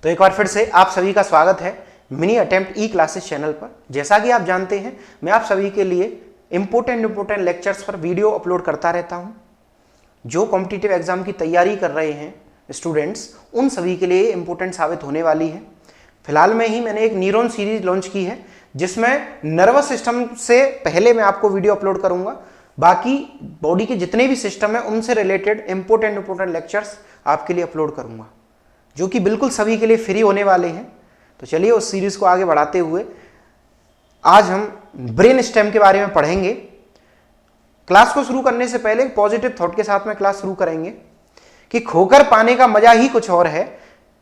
तो एक बार फिर से आप सभी का स्वागत है मिनी अटेम्प्ट ई क्लासेस चैनल पर। जैसा कि आप जानते हैं मैं आप सभी के लिए इंपॉर्टेंट लेक्चर्स पर वीडियो अपलोड करता रहता हूं। जो कॉम्पिटिटिव एग्जाम की तैयारी कर रहे हैं स्टूडेंट्स, उन सभी के लिए इंपॉर्टेंट साबित होने वाली है। फिलहाल में ही मैंने एक न्यूरॉन सीरीज लॉन्च की है जिसमें नर्वस सिस्टम से पहले मैं आपको वीडियो अपलोड करूंगा। बाकी बॉडी के जितने भी सिस्टम है उनसे रिलेटेड इंपॉर्टेंट लेक्चर्स आपके लिए अपलोड करूंगा, जो कि बिल्कुल सभी के लिए फ्री होने वाले हैं। तो चलिए उस सीरीज को आगे बढ़ाते हुए आज हम ब्रेन स्टेम के बारे में पढ़ेंगे। क्लास को शुरू करने से पहले एक पॉजिटिव थॉट के साथ में क्लास शुरू करेंगे कि खोकर पाने का मजा ही कुछ और है,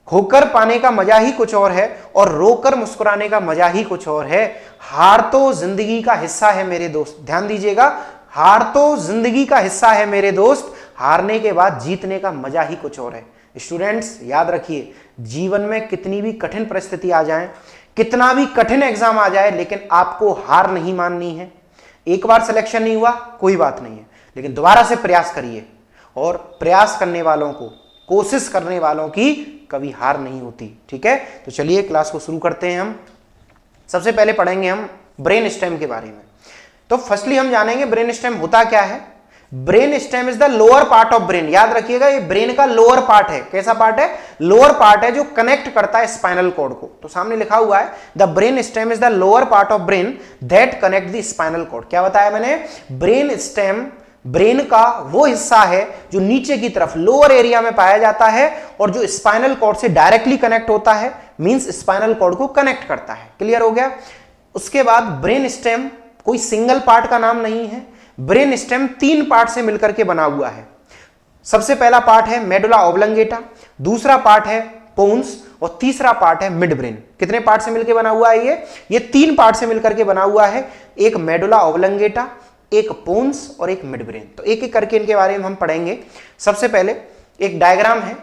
खोकर पाने का मजा ही कुछ और है और रोकर मुस्कुराने का मजा ही कुछ और है। हार तो जिंदगी का हिस्सा है मेरे दोस्त, ध्यान दीजिएगा, हार तो जिंदगी का हिस्सा है मेरे दोस्त, हारने के बाद जीतने का मजा ही कुछ और है। स्टूडेंट्स याद रखिए, जीवन में कितनी भी कठिन परिस्थिति आ जाए, कितना भी कठिन एग्जाम आ जाए, लेकिन आपको हार नहीं माननी है। एक बार सिलेक्शन नहीं हुआ कोई बात नहीं है, लेकिन दोबारा से प्रयास करिए। और प्रयास करने वालों को, कोशिश करने वालों की कभी हार नहीं होती। ठीक है, तो चलिए क्लास को शुरू करते हैं। हम सबसे पहले पढ़ेंगे हम ब्रेन स्टेम के बारे में। तो फर्स्टली हम जानेंगे ब्रेन स्टेम होता क्या है। Brain stem is the lower part of brain. याद रखिएगा, ये ब्रेन का लोअर पार्ट है। कैसा पार्ट है? लोअर पार्ट है, जो कनेक्ट करता है स्पाइनल कॉर्ड को। तो सामने लिखा हुआ है the brain stem is the lower part of brain that connect the spinal cord. क्या बताया मैंने? ब्रेन स्टेम ब्रेन का वो हिस्सा है जो नीचे की तरफ लोअर एरिया में पाया जाता है और जो स्पाइनल कॉर्ड से डायरेक्टली कनेक्ट होता है, मींस स्पाइनल कॉर्ड को कनेक्ट करता है। क्लियर हो गया? उसके बाद ब्रेन स्टेम कोई सिंगल पार्ट का नाम नहीं है। ब्रेन स्टेम 3 पार्ट से मिलकर के बना हुआ है। सबसे पहला पार्ट है मेडुला ऑब्लंगेटा, दूसरा पार्ट है पोन्स और तीसरा पार्ट है मिड ब्रेन। कितने पार्ट से मिलकर बना हुआ है ये 3 पार्ट से मिलकर के बना हुआ है। एक मेडुला ऑब्लंगेटा, एक पोन्स और एक मिड ब्रेन। तो एक एक करके इनके बारे में हम पढ़ेंगे। सबसे पहले एक डायग्राम है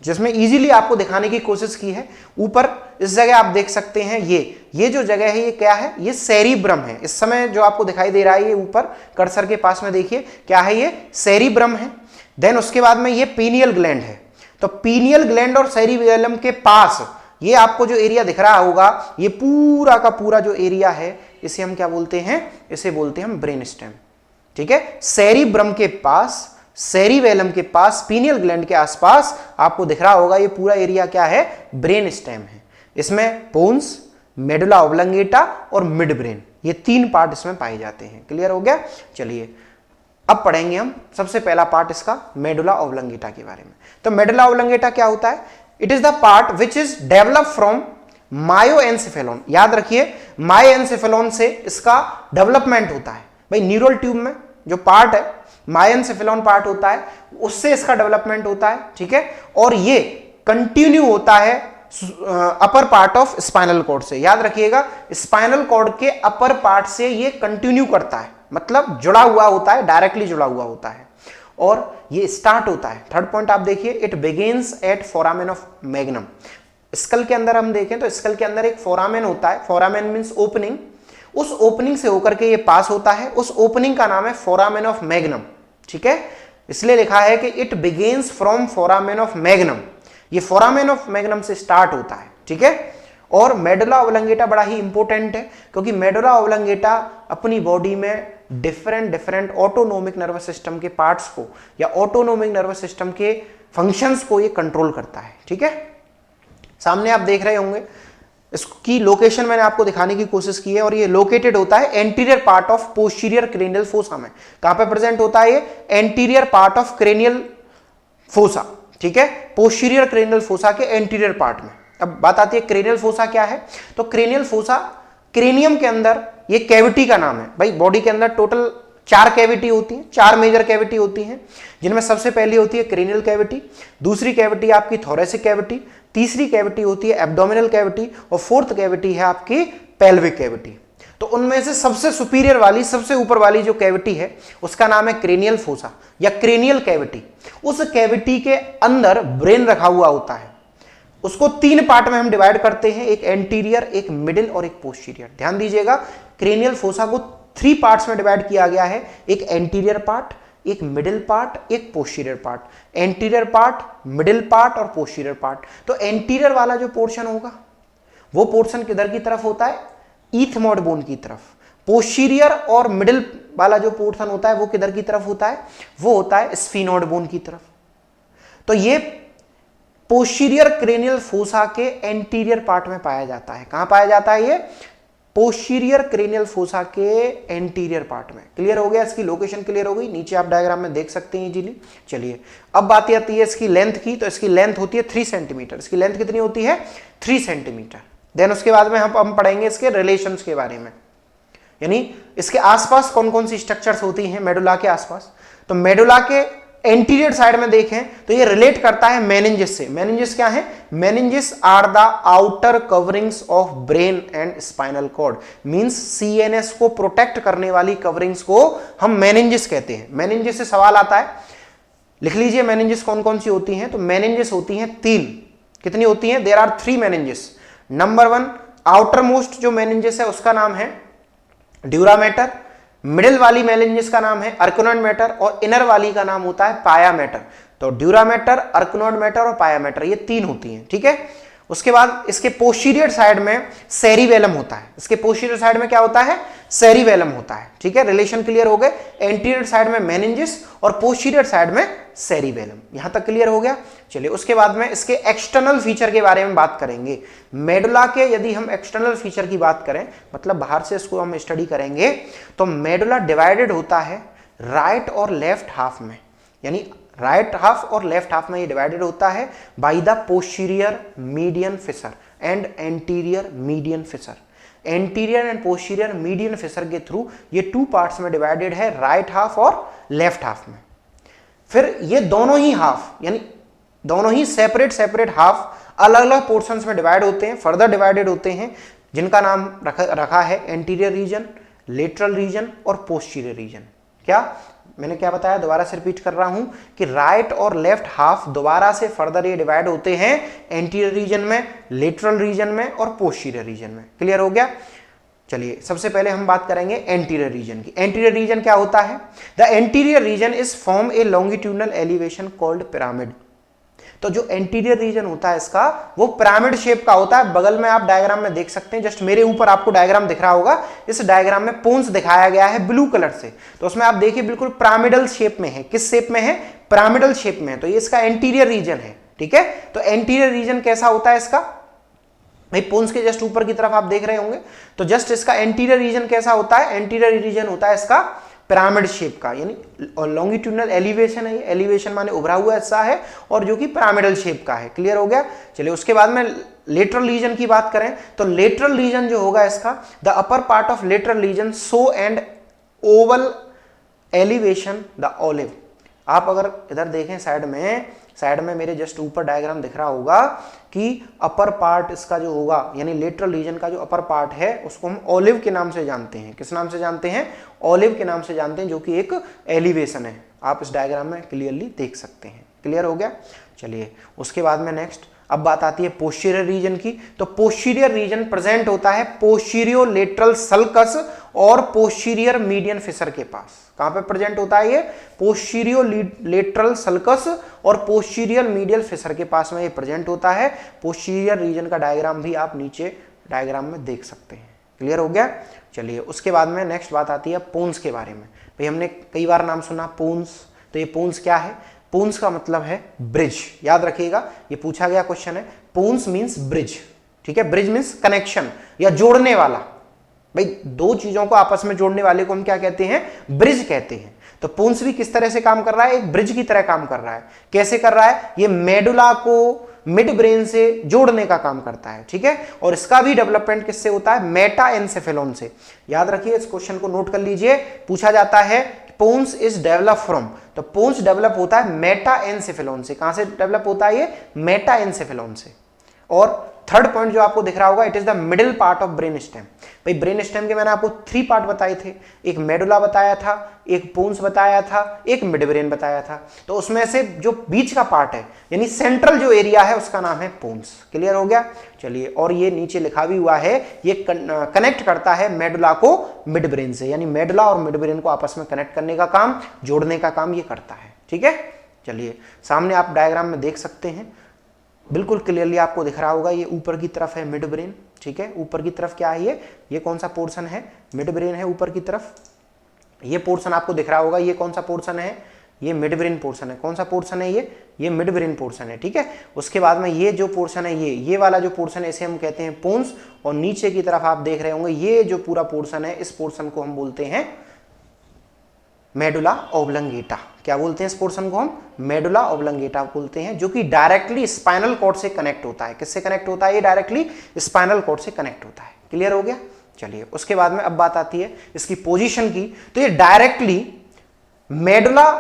जिसमें इजीली आपको दिखाने की कोशिश की है। ऊपर इस जगह आप देख सकते हैं, ये जो जगह है ये क्या है? ये सेरिब्रम है। इस समय जो आपको दिखाई दे रहा है ये ऊपर कर्सर के पास में देखिए, क्या है? ये सेरिब्रम है। देन उसके बाद में ये पीनियल ग्लैंड है। तो पीनियल ग्लैंड और सेरिबेलम के पास ये आपको जो एरिया दिख रहा होगा, ये पूरा का पूरा जो एरिया है, इसे हम क्या बोलते हैं? इसे बोलते हैं हम ब्रेन स्टेम। ठीक है, सेरिब्रम के पास, सेरिबेलम के पास, पीनियल ग्लैंड के आसपास आपको दिख रहा होगा ये पूरा एरिया क्या है? ब्रेन स्टेम है। इसमें पोन्स, मेडुला ऑब्लंगेटा और मिड ब्रेन, ये 3 पार्ट इसमें पाए जाते हैं। क्लियर हो गया? चलिए अब पढ़ेंगे हम सबसे पहला पार्ट इसका मेडुला ऑब्लंगेटा के बारे में। तो मेडुला ऑब्लंगेटा क्या होता है? It is the part which is develop from myelencephalon. याद रखिए, मायोएन्सेफेलॉन से इसका डेवलपमेंट होता है। भाई न्यूरल ट्यूब में जो पार्ट है, मायोएन्सेफेलॉन पार्ट होता है, उससे इसका डेवलपमेंट होता है। ठीक है, और ये कंटिन्यू होता है upper part of spinal cord से। याद रखिएगा, स्पाइनल कॉर्ड के अपर पार्ट से ये कंटिन्यू करता है, मतलब जुड़ा हुआ होता है, डायरेक्टली जुड़ा हुआ होता है। और ये स्टार्ट होता है, थर्ड पॉइंट आप देखिए, it begins at foramen of magnum. Skull के अंदर हम देखें तो स्कल के अंदर एक फोरामेन होता है। Foramen means opening. उस ओपनिंग से होकर के ये पास होता है। उस ओपनिंग का नाम है फोरामेन ऑफ मैग्नम। ठीक है, इसलिए लिखा है कि it begins from foramen of magnum. ये फोरामेन ऑफ मैग्नम से स्टार्ट होता है। ठीक है, और मेडुला ऑब्लंगेटा बड़ा ही इंपॉर्टेंट है, क्योंकि मेडुला ऑब्लंगेटा अपनी बॉडी में डिफरेंट ऑटोनोमिक नर्वस सिस्टम के पार्ट्स को या ऑटोनोमिक नर्वस सिस्टम के फंक्शंस को ये कंट्रोल करता है। ठीक है, सामने आप देख रहे होंगे, इसकी लोकेशन मैंने आपको दिखाने की कोशिश की है, और ये लोकेटेड होता है anterior part of posterior cranial fossa में। कहां पे प्रेजेंट होता है ये? Anterior part of cranial fossa. ठीक है, पोस्टीरियर क्रेनियल फोसा के एंटीरियर पार्ट में। अब बात आती है क्रेनियल फोसा क्या है। तो क्रेनियल फोसा क्रेनियम के अंदर ये कैविटी का नाम है। भाई बॉडी के अंदर टोटल 4 कैविटी होती हैं, 4 मेजर कैविटी होती हैं, जिनमें सबसे पहली होती है क्रेनियल कैविटी, दूसरी कैविटी आपकी थोरेसिक कैविटी, तीसरी कैविटी होती है एब्डोमिनल कैविटी और फोर्थ कैविटी है आपकी पेल्विक कैविटी। तो उनमें से सबसे सुपीरियर वाली, सबसे ऊपर वाली जो कैविटी है उसका नाम है क्रेनियल फोसा या क्रेनियल कैविटी। उस कैविटी के अंदर ब्रेन रखा हुआ होता है। उसको 3 पार्ट में हम डिवाइड करते हैं, एक एंटीरियर, एक मिडिल और एक पोस्टीरियर। ध्यान दीजिएगा, क्रेनियल फोसा को 3 पार्ट्स में डिवाइड किया गया है, एक एंटीरियर पार्ट, एक मिडिल पार्ट, एक posterior part, anterior part, middle part और पोस्टीरियर पार्ट। तो एंटीरियर वाला जो पोर्शन होगा वो पोर्शन किधर की तरफ होता है, ईथमोइड बोन की तरफ। पोस्टीरियर और मिडिल वाला जो पोर्शन होता है वो किधर की तरफ होता है, वो होता है स्फीनोइड बोन की तरफ। तो ये पोस्टीरियर क्रेनियल फोसा के एंटीरियर पार्ट में पाया जाता है। कहां पाया जाता है ये, पोस्टीरियर क्रेनियल फोसा के एंटीरियर पार्ट में। क्लियर हो गया, इसकी लोकेशन क्लियर हो गई, नीचे आप डायग्राम में देख सकते हैं इजीली। चलिए अब बात आती है इसकी लेंथ की। तो इसकी लेंथ होती है 3 सेंटीमीटर। इसकी लेंथ कितनी होती है, 3 सेंटीमीटर। देन उसके बाद में हम पढ़ेंगे इसके रिलेशंस के बारे में, यानी इसके आसपास कौन कौन सी स्ट्रक्चर्स होती हैं मेडुला के आसपास। तो मेडुला के एंटीरियर साइड में देखें तो ये रिलेट करता है मेनिंजेस से। मेनिंजेस क्या है, meninges are the outer coverings of brain and spinal cord. Means CNS को प्रोटेक्ट करने वाली कवरिंग्स को हम मेनिंजेस कहते हैं। मेनिंजेस से सवाल आता है, लिख लीजिए मेनिंजेस कौन कौन सी होती हैं। तो मेनिंजेस होती हैं 3। कितनी होती हैं, there are 3 meninges. Number 1 outermost जो मेनिंजेस है उसका नाम है ड्यूरा मैटर, मिडिल वाली मेनिंजेस का नाम है अर्कनोइड मैटर और इनर वाली का नाम होता है पाया मैटर। तो ड्यूरा मैटर, अर्कनोइड मैटर और पाया मैटर, ये 3 होती हैं, ठीक है। उसके बाद इसके पोस्टीरियर साइड में सेरिबेलम होता है। इसके पोस्टीरियर साइड में क्या होता है, सेरिबेलम होता है, ठीक है। रिलेशन क्लियर हो गए, एंटीरियर साइड में मेनिंजेस और पोस्टीरियर साइड में सेरिबेलम। यहां तक क्लियर हो गया। चलिए उसके बाद में इसके एक्सटर्नल फीचर के बारे में बात करेंगे। मेडुला के यदि हम एक्सटर्नल फीचर की बात करें, मतलब बाहर से इसको हम स्टडी करेंगे, तो मेडुला डिवाइडेड होता है राइट और लेफ्ट हाफ में, यानी राइट हाफ और लेफ्ट हाफ में ये डिवाइडेड होता है by the posterior median fissure and anterior median fissure. Anterior and posterior median fissure के थ्रू ये 2 पार्ट्स में डिवाइडेड है, राइट हाफ और लेफ्ट हाफ में। फिर ये दोनों ही हाफ, यानी दोनों ही सेपरेट हाफ अलग अलग पोर्शंस में डिवाइड होते हैं, फर्दर डिवाइडेड होते हैं, जिनका नाम रखा है एंटीरियर रीजन, लेटरल रीजन और पोस्टीरियर रीजन। क्या मैंने क्या बताया, दोबारा से रिपीट कर रहा हूं कि राइट और लेफ्ट हाफ दोबारा से फर्दर ये डिवाइड होते हैं एंटीरियर रीजन में, लेटरल रीजन में और पोस्टीरियर रीजन में। क्लियर हो गया। चलिए सबसे पहले हम बात करेंगे एंटीरियर रीजन की। एंटीरियर रीजन क्या होता है, the anterior reason is form A longitudinal elevation called pyramid. तो जो एंटीरियर रीजन होता है इसका वो पिरामिड शेप का होता है। बगल में आप डायग्राम में देख सकते हैं, जस्ट मेरे ऊपर आपको डायग्राम दिख रहा होगा, इस डायग्राम में पोन्स दिखाया गया है ब्लू कलर से। तो उसमें आप देखिए बिल्कुल पिरामिडल शेप में है। किस शेप में है, पिरामिडल शेप में है। तो ये इसका एंटीरियर रीजन है, ठीक है। तो एंटीरियर रीजन कैसा होता है इसका, भाई पोन्स के जस्ट ऊपर की तरफ आप देख रहे होंगे। तो जस्ट इसका एंटीरियर रीजन कैसा होता है, एंटीरियर रीजन होता है इसका पिरामिड शेप का, यानी लॉन्गिट्यूडनल एलिवेशन है। एलिवेशन माने उभरा हुआ हिस्सा है और जो कि पिरामिडल शेप का है। क्लियर हो गया। चलिए उसके बाद में लेटरल रीजन की बात करें तो लेटरल रीजन जो होगा इसका, the upper part of lateral region so and oval elevation the olive. आप अगर इधर देखें साइड में मेरे जस्ट ऊपर डायग्राम दिख रहा होगा कि अपर पार्ट इसका जो होगा, यानी लेटरल रीजन का जो अपर पार्ट है उसको हम ओलिव के नाम से जानते हैं। किस नाम से जानते हैं, ओलिव के नाम से जानते हैं, जो कि एक एलिवेशन है। आप इस डायग्राम में क्लियरली देख सकते हैं। क्लियर हो गया। चलिए उसके बाद में नेक्स्ट अब बात आती है पोस्टीरियर रीजन की। तो पोस्टीरियर रीजन प्रेजेंट होता है पोस्टीरियो लेटरल सल्कस और पोस्टीरियर मीडियन फिशर के पास। कहां पे प्रेजेंट होता है ये, पोस्टीरियो लेटरल सल्कस और पोस्टीरियर मीडियल फिशर के पास में ये प्रेजेंट होता है। पोस्टीरियर रीजन का डायग्राम भी आप नीचे डायग्राम में देख सकते हैं। क्लियर हो गया। चलिए उसके बाद में नेक्स्ट बात आती है पोन्स के बारे में। भाई हमने कई बार नाम सुना पोन्स, तो ये पोन्स क्या है, पोन्स का मतलब है ब्रिज। याद रखिएगा, ये पूछा गया क्वेश्चन है। पोन्स मींस ब्रिज, ठीक है। ब्रिज मींस कनेक्शन या जोड़ने वाला। भाई 2 चीजों को आपस में जोड़ने वाले को हम क्या कहते हैं, ब्रिज कहते हैं। तो पोन्स भी किस तरह से काम कर रहा है, एक ब्रिज की तरह काम कर रहा है। कैसे कर रहा है, ये मेडुला को मिड ब्रेन से जोड़ने का काम करता है, ठीक है। और इसका भी डेवलपमेंट किससे होता है, मेटाएन्सेफेलोन से। याद रखिए, इस क्वेश्चन को नोट कर लीजिए, पूछा जाता है पोन्स इज डेवलप फ्रॉम। तो पोन्स डेवलप होता है मेटाएन्सेफेलोन से। कहां से डेवलप होता है ये, मेटाएन्सेफेलोन से। और थर्ड पॉइंट जो आपको दिख रहा होगा, it is the middle part of brain stem. भाई ब्रेन स्टेम के मैंने आपको 3 पार्ट बताए थे, एक मेडुला बताया था, एक पोन्स बताया था, एक मिड ब्रेन बताया था। तो उसमें से जो बीच का पार्ट है यानी सेंट्रल जो एरिया है उसका नाम है पोन्स। क्लियर हो गया? चलिए, और ये नीचे लिखा भी हुआ है, ये कनेक्ट करता है मेडुला को मिड ब्रेन से, यानी मेडुला और मिड ब्रेन को आपस में कनेक्ट करने का काम, जोड़ने का काम ये करता है। ठीक है, चलिए सामने आप डायग्राम में देख सकते हैं, बिल्कुल क्लियरली आपको दिख रहा होगा, ये ऊपर की तरफ है मिड ब्रेन। ठीक है, ऊपर की तरफ क्या है, ये कौन सा पोर्शन है, मिड ब्रेन है ऊपर की तरफ। ये पोर्शन आपको दिख रहा होगा, ये कौन सा पोर्शन है, ये मिड ब्रेन पोर्शन है। कौन सा पोर्शन है, ये मिड ब्रेन पोर्शन है। ठीक है, उसके बाद में ये जो पोर्शन है, ये वाला जो पोर्शन है इसे हम कहते हैं पोन्स, और नीचे की तरफ आप देख रहे होंगे ये जो पूरा पोर्शन है, इस पोर्शन को हम बोलते हैं मेडुला ऑब्लंगेटा। क्या बोलते हैं इस पोर्शन को हम? मेडुला ऑब्लंगेटा बोलते हैं, जो कि डायरेक्टली स्पाइनल कॉर्ड से कनेक्ट होता है। किससे कनेक्ट होता है? ये डायरेक्टली स्पाइनल कॉर्ड से कनेक्ट होता है। क्लियर हो गया? चलिए, उसके बाद में अब बात आती है इसकी पोजीशन की। तो ये डायरेक्टली मेडुला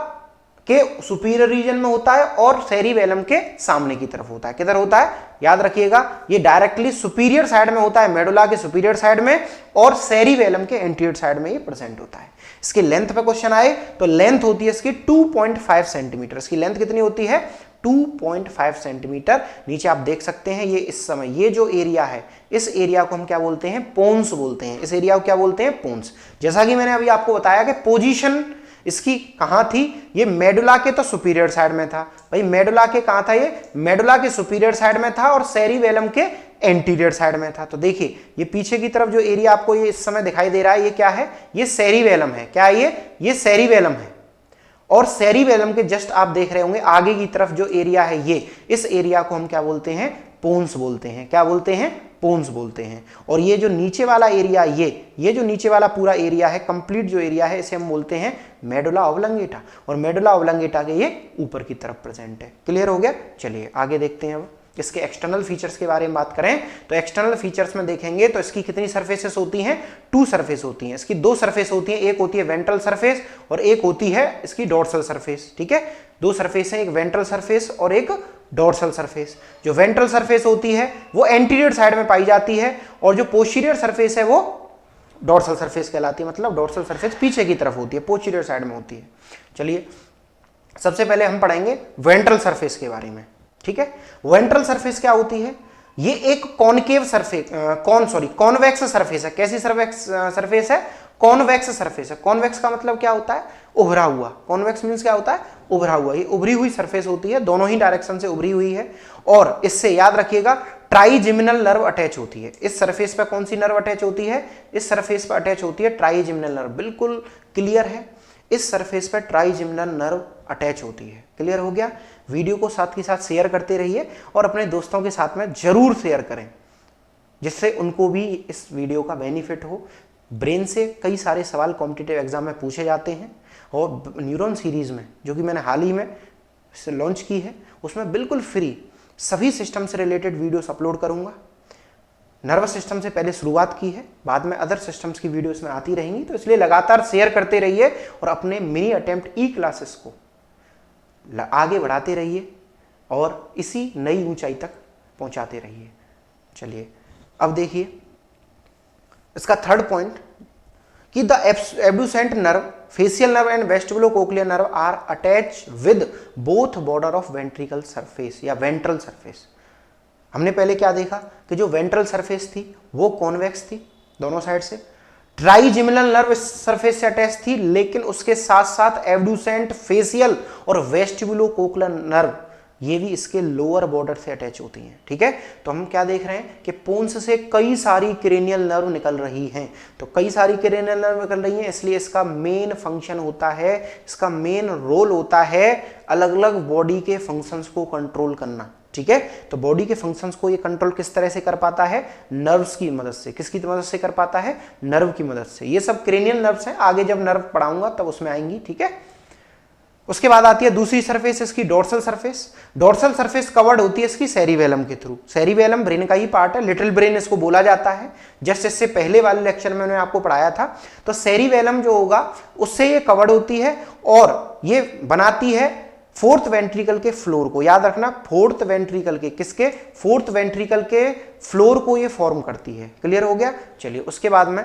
के सुपीरियर रीजन में होता है और सेरिबेलम के सामने की तरफ होता है। किधर होता है? याद रखिएगा, ये डायरेक्टली सुपीरियर साइड में होता है, मेडुला के सुपीरियर साइड में, और सेरिबेलम के एंटीरियर साइड में ये प्रेजेंट होता है। इसकी लेंथ पे क्वेश्चन आए तो लेंथ होती है इसकी 2.5 सेंटीमीटर। इसकी लेंथ कितनी होती है? 2.5 सेंटीमीटर। नीचे आप देख सकते हैं, ये इस समय ये जो एरिया है, इस एरिया को हम क्या बोलते हैं? पोन्स बोलते हैं। इस एरिया को क्या बोलते हैं? पोन्स। जैसा कि मैंने अभी आपको बताया कि पोजीशन इसकी कहां थी, ये मेडुला के तो सुपीरियर साइड में था। भाई मेडुला के कहां था? ये मेडुला के सुपीरियर साइड में था और सेरिबेलम के एंटीरियर साइड में था। तो देखिए, ये पीछे की तरफ जो एरिया आपको ये इस समय दिखाई दे रहा है, ये क्या है? ये सेरिबेलम है। क्या है ये सेरिबेलम है। और सेरिबेलम के जस्ट आप देख रहे होंगे आगे की तरफ जो एरिया है, ये इस एरिया को हम क्या बोलते हैं? पोन्स बोलते हैं। क्या बोलते हैं? पोन्स बोलते हैं। और ये जो नीचे वाला एरिया, ये जो नीचे वाला पूरा एरिया है, कंप्लीट जो एरिया है, इसे हम बोलते हैं मेडुला ऑब्लंगेटा। और मेडुला ऑब्लंगेटा के ये ऊपर की तरफ प्रेजेंट है। क्लियर हो गया? चलिए आगे देखते हैं। अब इसके एक्सटर्नल फीचर्स के बारे में बात करें तो एक्सटर्नल फीचर्स में देखेंगे तो इसकी कितनी सरफेसेस होती हैं? 2 सरफेस होती हैं। इसकी 2 सरफेस होती हैं, एक होती है वेंट्रल सरफेस और एक होती है इसकी डोर्सल सरफेस। ठीक है, 2 सरफेस हैं, एक वेंट्रल सरफेस और एक डोर्सल सरफेस। जो वेंट्रल सरफेस होती है वो एंटीरियर साइड में पाई जाती है, और जो पोस्टीरियर सरफेस है वो डोर्सल सरफेस कहलाती है। मतलब डोर्सल सरफेस पीछे की तरफ होती है, पोस्टीरियर साइड में होती है। चलिए, सबसे पहले हम पढ़ेंगे वेंट्रल सरफेस के बारे में। ठीक है, वेंट्रल सरफेस क्या होती है? ये एक कॉनकेव सरफेस, कॉन्वेक्स सरफेस है। कैसी सरफेस है? कॉन्वेक्स सरफेस है। कॉन्वेक्स का मतलब क्या होता है? उभरा हुआ। कॉन्वेक्स मींस क्या होता है? उभरा हुआ। ये उभरी हुई सरफेस होती है, दोनों ही डायरेक्शन से उभरी हुई है। और इससे याद रखिएगा ट्राइजिमिनल नर्व अटैच होती है। इस सरफेस पर कौन सी नर्व अटैच होती है? इस सरफेस पर अटैच होती है ट्राइजिमिनल नर्व। बिल्कुल क्लियर है, इस सरफेस पर ट्राइजिमिनल नर्व अटैच होती है। क्लियर हो गया? वीडियो को साथ के साथ शेयर करते रहिए और अपने दोस्तों के साथ में जरूर शेयर करें, जिससे उनको भी इस वीडियो का बेनिफिट हो। ब्रेन से कई सारे सवाल कॉम्पिटिटिव एग्जाम में पूछे जाते हैं, और न्यूरॉन सीरीज में जो कि मैंने हाल ही में लॉन्च की है, उसमें बिल्कुल फ्री सभी सिस्टम से रिलेटेड वीडियोस अपलोड करूंगा। नर्वस सिस्टम से पहले शुरुआत की है, बाद में अदर सिस्टम्स की वीडियो इसमें आती रहेंगी। तो इसलिए लगातार शेयर करते रहिए और अपने मिनी अटेम्प्ट ई क्लासेस को आगे बढ़ाते रहिए और इसी नई ऊंचाई तक पहुंचाते रहिए। चलिए अब देखिए इसका थर्ड पॉइंट कि the abducent nerve, facial nerve and vestibulocochlear nerve are attach with both border of ventricle surface या वेंट्रल सरफेस। हमने पहले क्या देखा कि जो वेंट्रल सरफेस थी वो कॉन्वेक्स थी दोनों साइड से, ट्राइजिमिनल नर्व सरफेस से अटैच थी, लेकिन उसके साथ साथ एब्ड्यूसेंट, फेशियल और वेस्टिबुलोकोक्लियर नर्व ये भी इसके लोअर बॉर्डर से अटैच होती हैं। ठीक है, तो हम क्या देख रहे हैं कि पोन्स से कई सारी क्रेनियल नर्व निकल रही हैं। तो कई सारी क्रेनियल नर्व निकल रही हैं, इसलिए इसका मेन फंक्शन होता है, इसका मेन रोल होता है अलग अलग बॉडी के फंक्शंस को कंट्रोल करना। ठीक है, तो बॉडी के फंक्शंस को ये कंट्रोल किस तरह से कर पाता है? नर्व्स की मदद से। किसकी मदद से कर पाता है? नर्व की मदद से। ये सब क्रेनियल नर्व्स हैं, आगे जब नर्व पढ़ाऊंगा तब उसमें आएंगी। ठीक है, उसके बाद आती है दूसरी सरफेस इसकी dorsal surface. Dorsal surface covered होती है इसकी सेरिबेलम के थ्रू। सेरिबेलम ब्रेन का ही पार्ट है, लिटिल ब्रेन इसको बोला जाता है। जस्ट इससे पहले वाले लेक्चर में मैंने आपको पढ़ाया था। तो सेरिबेलम जो होगा उससे ये कवर्ड होती है और ये बनाती है फोर्थ वेंट्रिकल के फ्लोर को, याद रखना फोर्थ वेंट्रिकल के, किसके, फोर्थ वेंट्रिकल के फ्लोर को ये फॉर्म करती है। क्लियर हो गया। चलिए उसके बाद में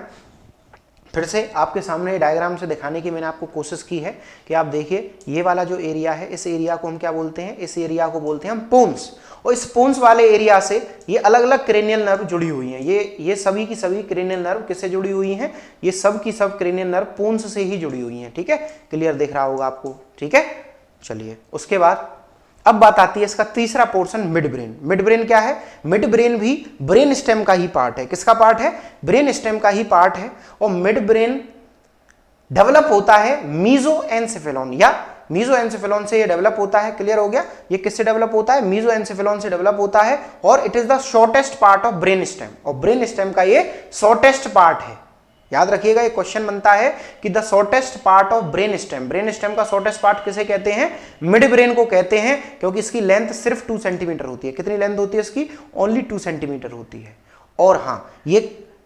फिर से आपके सामने डायग्राम से दिखाने की मैंने आपको कोशिश की है कि आप देखिए ये वाला जो एरिया है, इस एरिया को हम क्या बोलते हैं, इस एरिया को बोलते हैं हम पोन्स, और इस पोन्स वाले एरिया से ये अलग अलग क्रेनियल नर्व जुड़ी हुई हैं। ये सभी की सभी क्रेनियल नर्व किससे जुड़ी हुई हैं, ये सब की सब क्रेनियल नर्व पोन्स से ही जुड़ी हुई हैं। ठीक है, क्लियर दिख रहा होगा आपको। ठीक है, चलिए उसके बाद अब बात आती है इसका तीसरा portion, mid brain. Mid brain क्या है, मिड ब्रेन भी ब्रेन स्टेम का ही पार्ट है। किसका पार्ट है, ब्रेन स्टेम का ही पार्ट है। और मिड ब्रेन डेवलप होता है मीजोएन्सेफेलॉन या मीजोएन्सेफेलॉन से ये डेवलप होता है। क्लियर हो गया। ये किससे डेवलप होता है, मीजोएन्सेफेलॉन से डेवलप होता है, और it is the shortest part of brain stem, और ब्रेन स्टेम का ये शॉर्टेस्ट पार्ट है। याद रखिएगा, ये क्वेश्चन बनता है कि the shortest part of brain stem, brain stem का शॉर्टेस्ट पार्ट किसे कहते हैं, मिड ब्रेन को कहते हैं, क्योंकि इसकी लेंथ सिर्फ 2 सेंटीमीटर होती है। कितनी लेंथ होती है इसकी, ओनली 2 सेंटीमीटर होती है। और हाँ, ये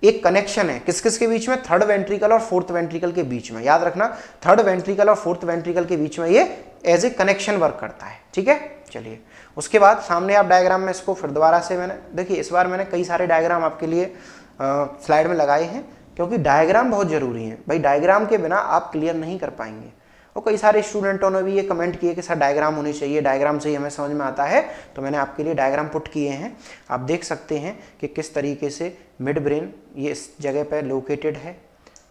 एक कनेक्शन है किस किस के बीच में, थर्ड वेंट्रिकल और फोर्थ वेंट्रिकल के बीच में। याद रखना, थर्ड वेंट्रिकल और फोर्थ वेंट्रिकल के बीच में ये एज ए कनेक्शन वर्क करता है। ठीक है, चलिए उसके बाद सामने आप डायग्राम में इसको फिर दोबारा से मैंने देखिए, इस बार मैंने कई सारे डायग्राम आपके लिए स्लाइड में लगाए हैं, क्योंकि डायग्राम बहुत जरूरी है भाई, डायग्राम के बिना आप क्लियर नहीं कर पाएंगे। और कई सारे स्टूडेंटों ने भी ये कमेंट किए कि सर डायग्राम होनी चाहिए, डायग्राम से ही हमें समझ में आता है, तो मैंने आपके लिए डायग्राम पुट किए हैं। आप देख सकते हैं कि किस तरीके से मिड ब्रेन ये इस जगह पर लोकेटेड है,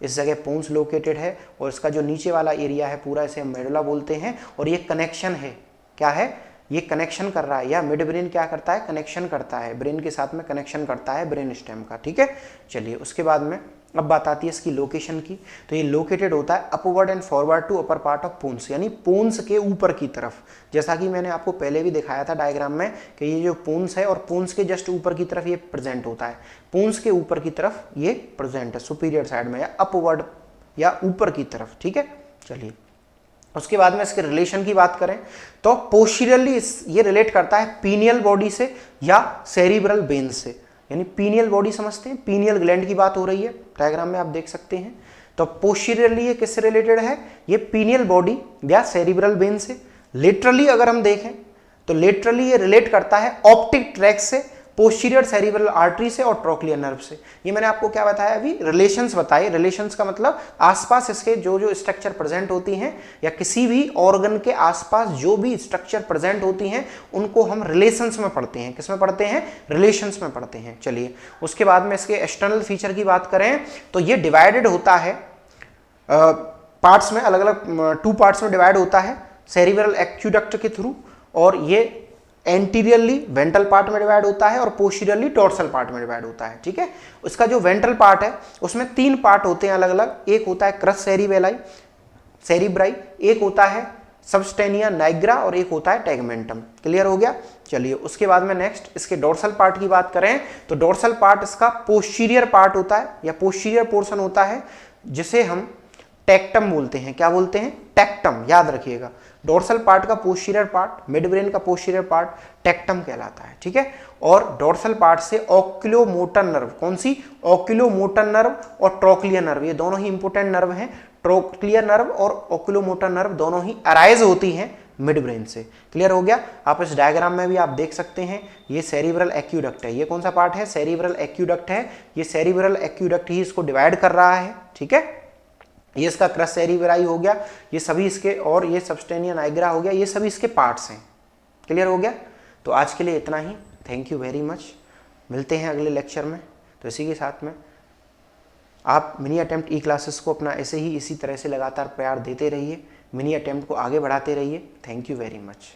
इस जगह पोन्स लोकेटेड है, और इसका जो नीचे वाला एरिया है पूरा इसे मेडुला बोलते हैं। और ये कनेक्शन है, क्या है, ये कनेक्शन कर रहा है, या मिड ब्रेन क्या करता है, कनेक्शन करता है, ब्रेन के साथ में कनेक्शन करता है ब्रेन स्टेम का। ठीक है, चलिए उसके बाद में अब बात आती है इसकी लोकेशन की। तो ये लोकेटेड होता है upward and forward to upper part of pons, यानी पोन्स के ऊपर की तरफ। जैसा कि मैंने आपको पहले भी दिखाया था डायग्राम में कि ये जो पोन्स है, और पोन्स के जस्ट ऊपर की तरफ ये प्रेजेंट होता है, पोन्स के ऊपर की तरफ ये प्रेजेंट है, सुपीरियर साइड में, या अपवर्ड या ऊपर की तरफ। ठीक है, चलिए उसके बाद में इसके रिलेशन की बात करें तो पोस्टीरियरली ये रिलेट करता है पीनियल बॉडी से या सेरिब्रल वेन से। यानी पीनियल बॉडी समझते हैं, पीनियल ग्लैंड की बात हो रही है, डायग्राम में आप देख सकते हैं। तो पोस्टीरियरली ये किससे रिलेटेड है, ये पीनियल बॉडी या सेरिब्रल वेन से। लेटरली अगर हम देखें तो लेटरली ये रिलेट करता है ऑप्टिक ट्रैक से, पोस्टीरियर सेरिब्रल आर्टरी से और ट्रोक्लियर नर्व से। ये मैंने आपको क्या बताया अभी, रिलेशंस बताए। रिलेशंस का मतलब आसपास इसके जो जो स्ट्रक्चर प्रेजेंट होती हैं, या किसी भी ऑर्गन के आसपास जो भी स्ट्रक्चर प्रेजेंट होती हैं, उनको हम रिलेशंस में पढ़ते हैं। किस में पढ़ते हैं, रिलेशंस में पढ़ते हैं। चलिए उसके बाद में इसके एक्सटर्नल फीचर की बात करें तो ये डिवाइडेड होता है पार्ट्स में, अलग अलग 2 पार्ट्स में डिवाइड होता है सेरिब्रल एक्यूडक्ट के थ्रू, और ये एंटीरियरली वेंट्रल पार्ट में डिवाइड होता है और पोस्टीरियरली डोर्सल पार्ट में डिवाइड होता है। ठीक है, उसका जो वेंट्रल पार्ट है उसमें 3 पार्ट होते हैं अलग अलग। एक होता है क्रस सेरिब्राई, एक होता है सबस्टेनिया नाइग्रा, और एक होता है टैगमेंटम। क्लियर हो गया। चलिए उसके बाद में नेक्स्ट इसके डोर्सल पार्ट की बात करें तो डोर्सल पार्ट इसका पोस्टीरियर पार्ट होता है, या पोस्टीरियर पोर्शन होता है, जिसे हम टेक्टम बोलते हैं। क्या बोलते हैं, टेक्टम। याद रखिएगा, डोर्सल पार्ट का पोस्टीरियर पार्ट, मिड ब्रेन का पोस्टीरियर पार्ट टेक्टम कहलाता है। ठीक है, और डोर्सल पार्ट से ओक्यूलोमोटर नर्व, कौन सी, ओक्यूलोमोटर नर्व और ट्रोक्लियर नर्व, ये दोनों ही इंपोर्टेंट नर्व हैं। ट्रोक्लियर नर्व और ओक्यूलोमोटर नर्व दोनों ही अराइज होती हैं मिड ब्रेन से। क्लियर हो गया। आप इस डायग्राम में भी आप देख सकते हैं, ये सेरिब्रल एक्यूडक्ट है। ये कौन सा पार्ट है, सेरिब्रल एक्यूडक्ट है। ये सेरिब्रल एक्यूडक्ट ही इसको डिवाइड कर रहा है। ठीक है, ये इसका क्रस सेरिब्राई हो गया, ये सभी इसके, और ये सबस्टेनिया नाइग्रा हो गया, ये सभी इसके पार्ट्स हैं। क्लियर हो गया। तो आज के लिए इतना ही। Thank you very much. मिलते हैं अगले लेक्चर में। तो इसी के साथ में आप मिनी अटेम्प्ट ई क्लासेस को अपना ऐसे ही इसी तरह से लगातार प्यार देते रहिए, मिनी अटेम्प्ट को आगे बढ़ाते रहिए। Thank you very much.